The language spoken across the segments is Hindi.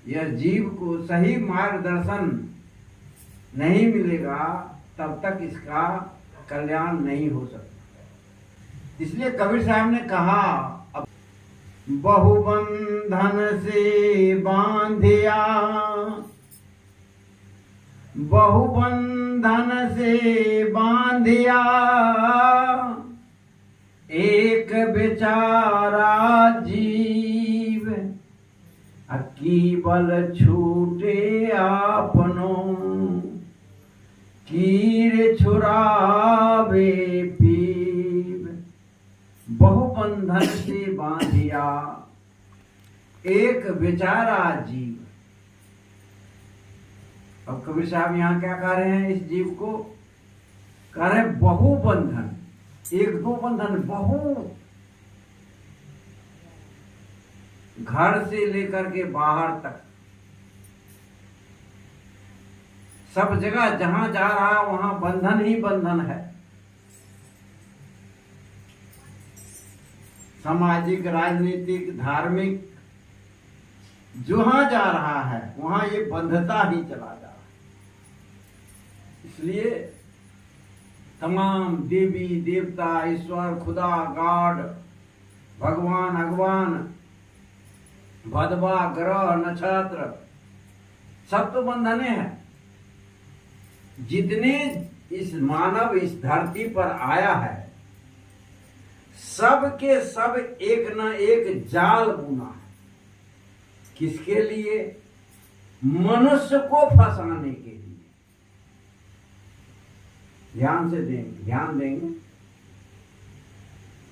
यह जीव को सही मार्गदर्शन नहीं मिलेगा तब तक इसका कल्याण नहीं हो सकता। इसलिए कबीर साहब ने कहा, बहुबंधन से बांधिया, बहुबंधन से बांधिया, एक बेचारा जीव, केवल छूटे आपनों, कीर छुरावे पीव। बहुबंधन से बांधिया एक बेचारा जीव। अब कबीर साहब यहाँ क्या कह रहे हैं, इस जीव को कह रहे हैं बहुबंधन, एक दो बंधन, बहु, घर से लेकर के बाहर तक सब जगह जहां जा रहा वहां बंधन ही बंधन है। सामाजिक, राजनीतिक, धार्मिक, जहां जा रहा है वहां ये बंधता ही चला जा रहा है। इसलिए तमाम देवी देवता, ईश्वर, खुदा, गॉड, भगवान, भगवान, भदवा, ग्रह, नक्षत्र, सब तो बंधने हैं। जितने इस मानव इस धरती पर आया है, सब के सब एक न एक जाल बुना है। किसके लिए? मनुष्य को फंसाने के लिए। ध्यान से देंगे, ध्यान देंगे।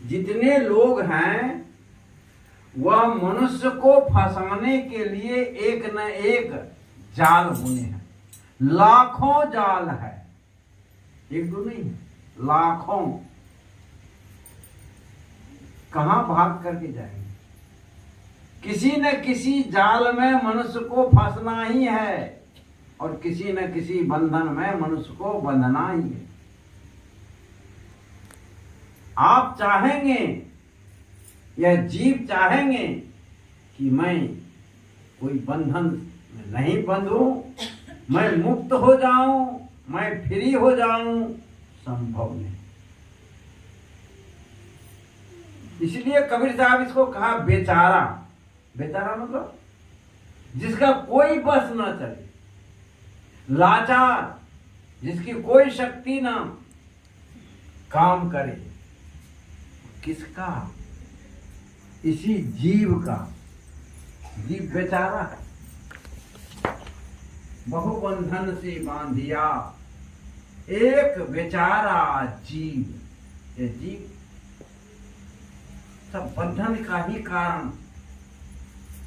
जितने लोग हैं वह मनुष्य को फंसाने के लिए एक न एक जाल बुने हैं। लाखों जाल है, एक दो नहीं है, लाखों। कहां भाग करके जाएंगे? किसी न किसी जाल में मनुष्य को फंसना ही है और किसी न किसी बंधन में मनुष्य को बंधना ही है। आप चाहेंगे, यह जीव चाहेंगे कि मैं कोई बंधन में नहीं बंधूं, मैं मुक्त हो जाऊं, मैं फ्री हो जाऊं, संभव नहीं। इसलिए कबीर साहब इसको कहा बेचारा। बेचारा मतलब जिसका कोई बस ना चले, लाचार, जिसकी कोई शक्ति ना काम करे। किसका? इसी जीव का। जीव बेचारा है। बहुबंधन से बांधिया एक बेचारा जीव। ये जीव सब बंधन का ही कारण।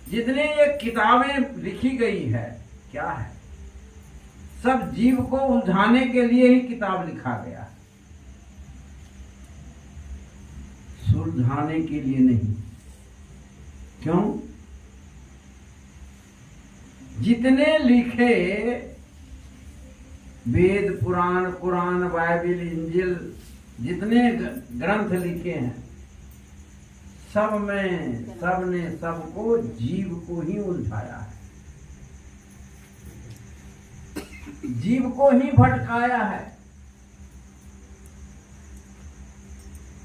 जितने ये किताबें लिखी गई है, क्या है? सब जीव को उलझाने के लिए ही किताब लिखा गया है, सुलझाने के लिए नहीं। क्यों? जितने लिखे वेद, पुराण, कुरान, बाइबिल, इंजिल, जितने ग्रंथ लिखे हैं, सब में सब ने सबको, जीव को ही उलझाया है, जीव को ही भटकाया है।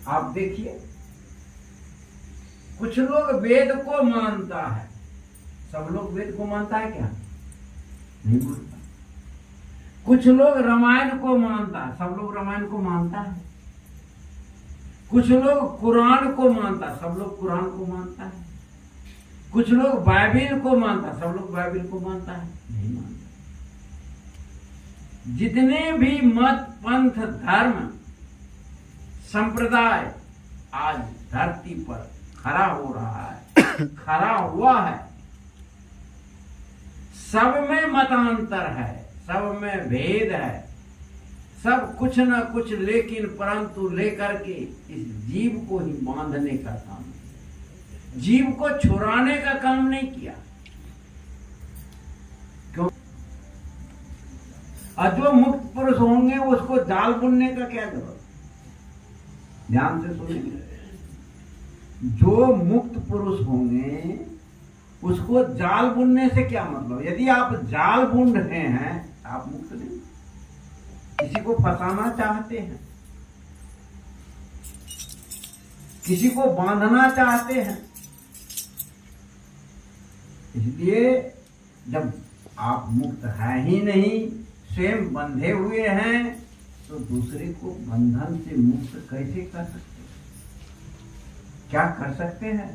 आप देखिए, कुछ लोग वेद को मानता है। सब लोग वेद को मानता है क्या? नहीं मानता। कुछ लोग रामायण को मानता है। सब लोग रामायण को मानता है। कुछ लोग कुरान को मानता है। सब लोग कुरान को मानता है। कुछ लोग बाइबिल को मानता है। सब लोग बाइबिल को मानता है। नहीं मानता। जितने भी मत, पंथ, धर्म, संप्रदाय आज धरती पर खड़ा हो रहा है, खड़ा हुआ है, सब में मतांतर है, सब में भेद है, सब कुछ न कुछ, लेकिन परंतु लेकर के इस जीव को ही बांधने का काम, जीव को छुड़ाने का काम नहीं किया। क्यों? और जो मुक्त पुरुष होंगे उसको जाल बुनने का क्या जरूरत? ध्यान से सुनिए। जो मुक्त पुरुष होंगे उसको जाल बुनने से क्या मतलब? यदि आप जाल बुन रहे हैं आप मुक्त नहीं। किसी को फंसाना चाहते हैं, किसी को बांधना चाहते हैं, इसलिए जब आप मुक्त है ही नहीं, स्वयं बंधे हुए हैं, तो दूसरे को बंधन से मुक्त कैसे कर सकते हैं? क्या कर सकते हैं?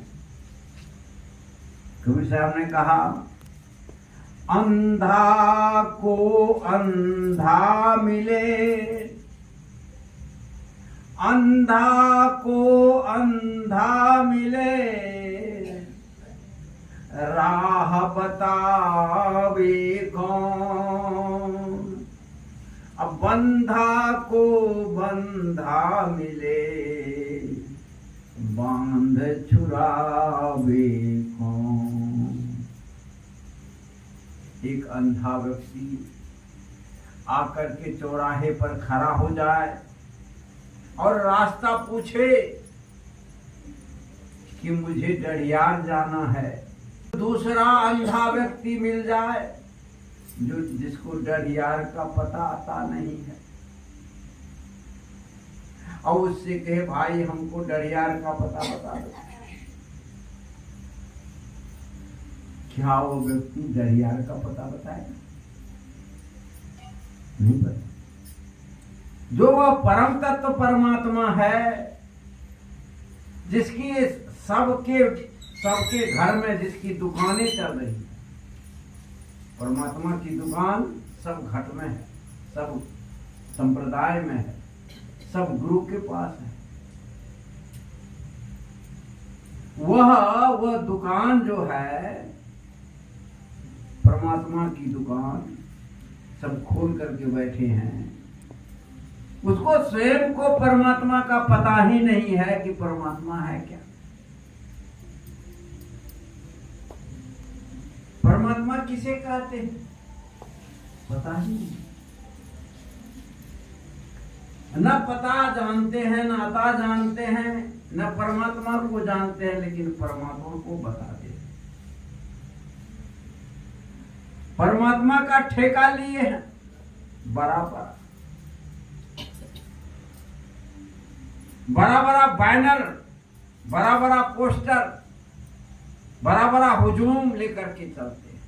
कबीर साहब ने कहा, अंधा को अंधा मिले, अंधा को अंधा मिले, राह बतावे कौन। अब बंधा को बंधा मिले, बांध छुड़ावे कौन। एक अंधा व्यक्ति आकर के चौराहे पर खड़ा हो जाए और रास्ता पूछे कि मुझे डडियार जाना है। दूसरा अंधा व्यक्ति मिल जाए जो जिसको डडियार का पता आता नहीं है और उससे कहे भाई हमको डडियार का पता बता दो। क्या वो व्यक्ति डडियार का पता बताएगा? नहीं पता। जो वह परम तत्व परमात्मा है, जिसकी सबके घर में जिसकी दुकानें चल रही है, परमात्मा की दुकान सब घट में है, सब संप्रदाय में है, सब गुरु के पास है। वह दुकान जो है परमात्मा की दुकान, सब खोल करके बैठे हैं। उसको स्वयं को परमात्मा का पता ही नहीं है कि परमात्मा है क्या। परमात्मा किसे कहते हैं पता ही नहीं। न पता जानते हैं, न अता जानते हैं, न परमात्मा को जानते हैं, लेकिन परमात्मा को बताते हैं। परमात्मा का ठेका लिए हैं बड़ा बड़ा बैनर, बड़ा बड़ा पोस्टर, बड़ा बड़ा हुजूम लेकर के चलते हैं।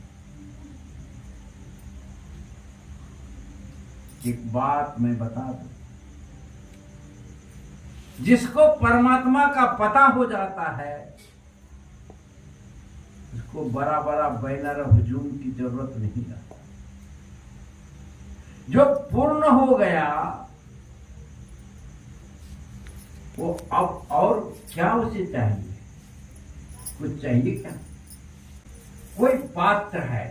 एक बात मैं बता दूं, जिसको परमात्मा का पता हो जाता है उसको बड़ा बड़ा बैनर हुजूम की जरूरत नहीं रहती। जो पूर्ण हो गया वो अब और क्या उसे चाहिए? कुछ चाहिए क्या? कोई पात्र है,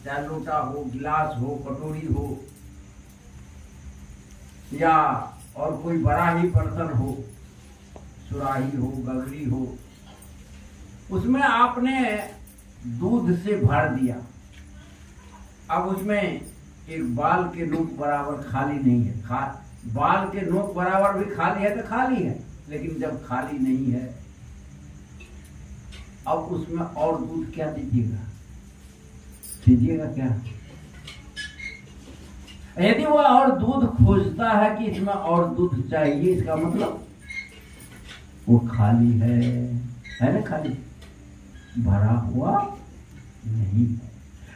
चाहे लोटा हो, गिलास हो, कटोरी हो, या और कोई बड़ा ही बर्तन हो, सुराही हो, गगरी हो, उसमें आपने दूध से भर दिया। अब उसमें एक बाल के नोक बराबर खाली नहीं है। बाल के नोक बराबर भी खाली है तो खाली है, लेकिन जब खाली नहीं है अब उसमें और दूध क्या दीजिएगा? दीजिएगा क्या? यदि वह और दूध खोजता है कि इसमें और दूध चाहिए, इसका मतलब वो खाली है ना? खाली, भरा हुआ नहीं है।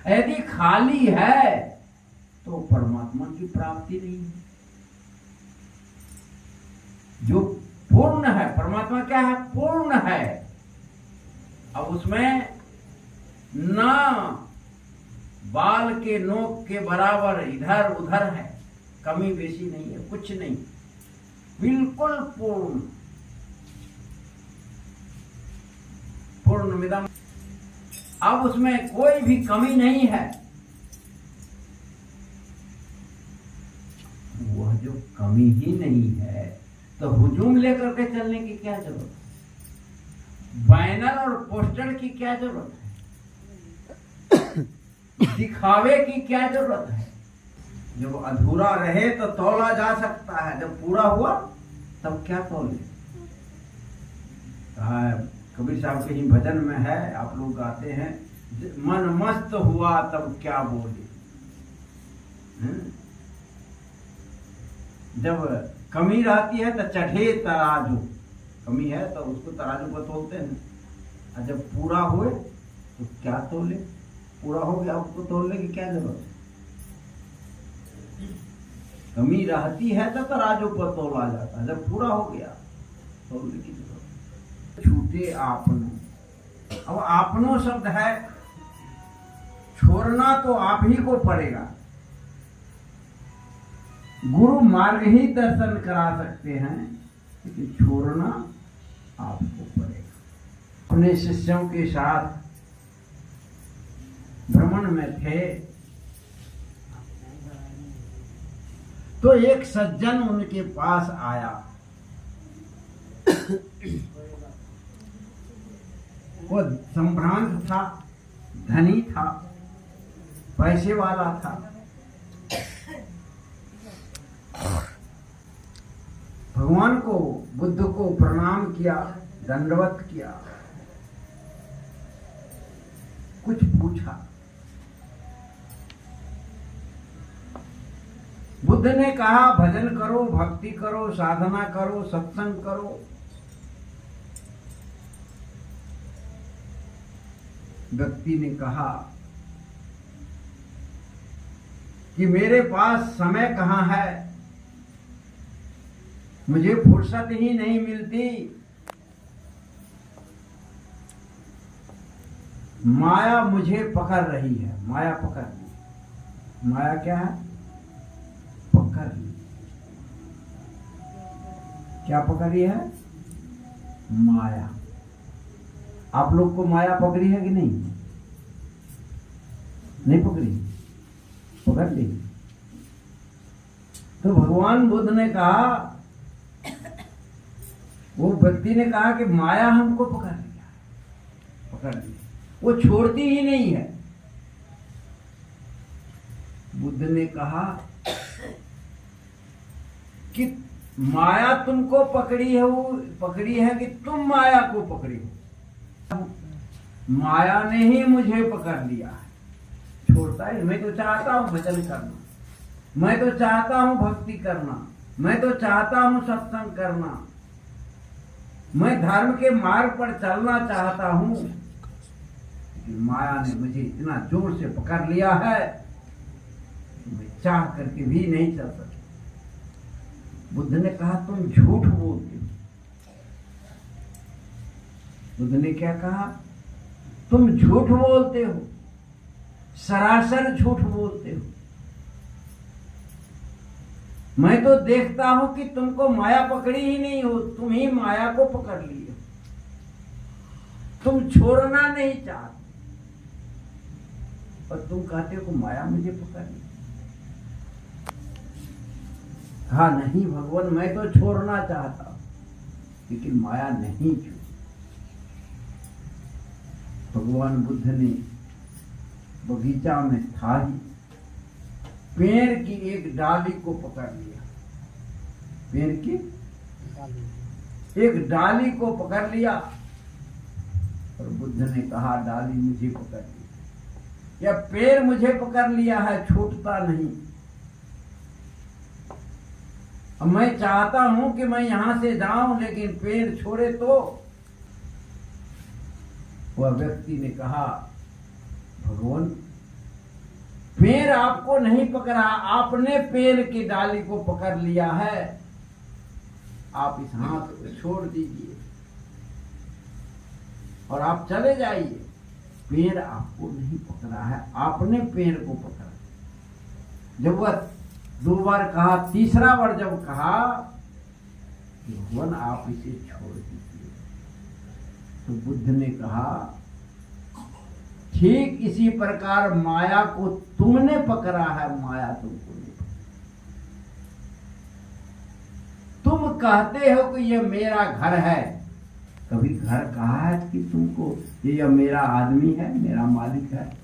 यदि खाली है तो परमात्मा की प्राप्ति नहीं है। जो पूर्ण है, परमात्मा क्या है? पूर्ण है। अब उसमें ना बाल के नोक के बराबर इधर उधर है, कमी बेसी नहीं है, कुछ नहीं, बिल्कुल पूर्ण, पूर्णमिदम्। अब उसमें कोई भी कमी नहीं है। वह जो कमी ही नहीं है तो हुजूम लेकर के चलने की क्या जरूरत है? बैनर और पोस्टर की क्या जरूरत है? दिखावे की क्या जरूरत है? जब अधूरा रहे तो तौला जा सकता है, जब पूरा हुआ तब क्या तौले? कबीर साहब के ही भजन में है, आप लोग गाते हैं, मन मस्त हुआ तब क्या बोले। जब कमी रहती है तो चढ़े तराजू, कमी है तो उसको तराजू पर तोलते हैं, और जब पूरा हुए तो क्या तोले, पूरा हो गया उसको तोलने की क्या जरूरत है। कमी रहती है तो तराजू पर तोला जाता है, जब पूरा हो गया तोलने की जरूरत। छूटे आपनो, अब आपनो शब्द है, छोड़ना तो आप ही को पड़ेगा। गुरु मार्ग ही दर्शन करा सकते हैं, लेकिन छोड़ना आपको पड़ेगा। अपने शिष्यों के साथ भ्रमण में थे तो एक सज्जन उनके पास आया। वो संभ्रांत था, धनी था, पैसे वाला था। भगवान को, बुद्ध को प्रणाम किया, दंडवत किया, कुछ पूछा। बुद्ध ने कहा भजन करो, भक्ति करो, साधना करो, सत्संग करो। व्यक्ति ने कहा कि मेरे पास समय कहाँ है, मुझे फुर्सत ही नहीं मिलती, माया मुझे पकड़ रही है। माया पकड़ ली। माया क्या है? पकड़ ली। क्या पकड़ी है? माया। आप लोग को माया पकड़ी है कि नहीं? नहीं पकड़ी, पकड़ ली। तो भगवान बुद्ध ने कहा, वो व्यक्ति ने कहा कि माया हमको पकड़ लिया, पकड़ लिया, वो छोड़ती ही नहीं है। बुद्ध ने कहा कि माया तुमको पकड़ी है, वो पकड़ी है कि तुम माया को पकड़ी हो। माया ने ही मुझे पकड़ लिया है, छोड़ता है। मैं तो चाहता हूं भजन करना, मैं तो चाहता हूं भक्ति करना, मैं तो चाहता हूं सत्संग करना, मैं धर्म के मार्ग पर चलना चाहता हूं, लेकिन माया ने मुझे इतना जोर से पकड़ लिया है कि मैं चाह करके भी नहीं चल सकता। बुद्ध ने कहा तुम झूठ बोलते हो। बुद्ध ने क्या कहा? तुम झूठ बोलते हो, सरासर झूठ बोलते हो। मैं तो देखता हूं कि तुमको माया पकड़ी ही नहीं हो, तुम ही माया को पकड़ लिए हो। तुम छोड़ना नहीं चाहते और तुम कहते हो कि माया मुझे पकड़ ली। हाँ नहीं भगवान, मैं तो छोड़ना चाहता हूं, लेकिन माया नहीं छोड़। भगवान बुद्ध ने बगीचा में था ही पेड़ की एक डाली को पकड़ लिया। पेड़ की एक डाली को पकड़ लिया और बुद्ध ने कहा डाली मुझे पकड़ ली, या पेड़ मुझे पकड़ लिया है, छूटता नहीं। अब मैं चाहता हूं कि मैं यहां से जाऊं, लेकिन पेड़ छोड़े तो। वह व्यक्ति ने कहा भगवान पेड़ आपको नहीं पकड़ा, आपने पेड़ की डाली को पकड़ लिया है। आप इस हाथ को छोड़ दीजिए और आप चले जाइए। पेड़ आपको नहीं पकड़ा है, आपने पेड़ को पकड़ा। जब वह 2 बार कहा, तीसरा बार जब कहा भगवान आप इसे छोड़ दीजिए, तो बुद्ध ने कहा ठीक इसी प्रकार माया को तुमने पकड़ा है, माया तुमको नहीं पकड़ा। तुम कहते हो कि यह मेरा घर है, कभी घर कहा है कि तुमको ये मेरा आदमी है, मेरा मालिक है?